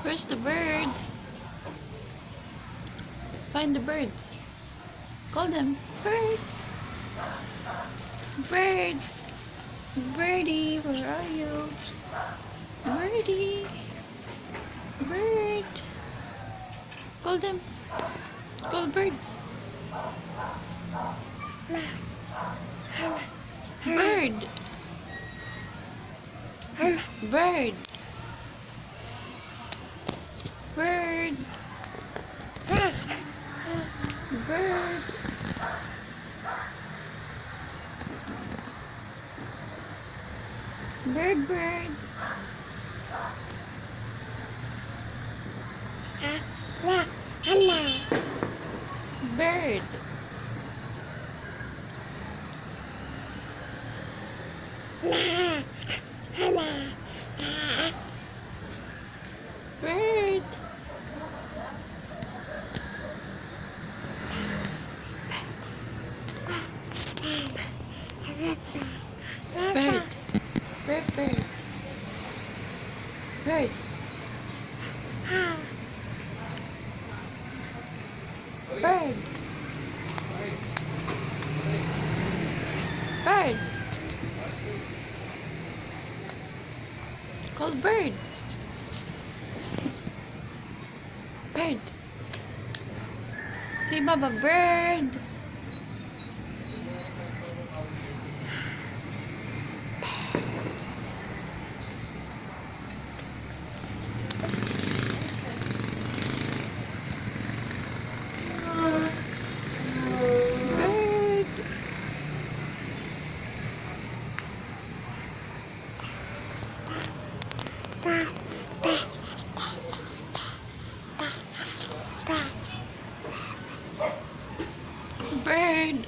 Where's the birds? Find the birds. Call them. Birds. Bird. Birdie, where are you? Birdie. Bird. Call them. Call birds. Bird. Bird. Bird. Bird. Bird, bird. Bird. Bird. Bird. Bird, bird. Bird. Bird. Bird. Call bird. Bird. Say Baba, bird. Bird.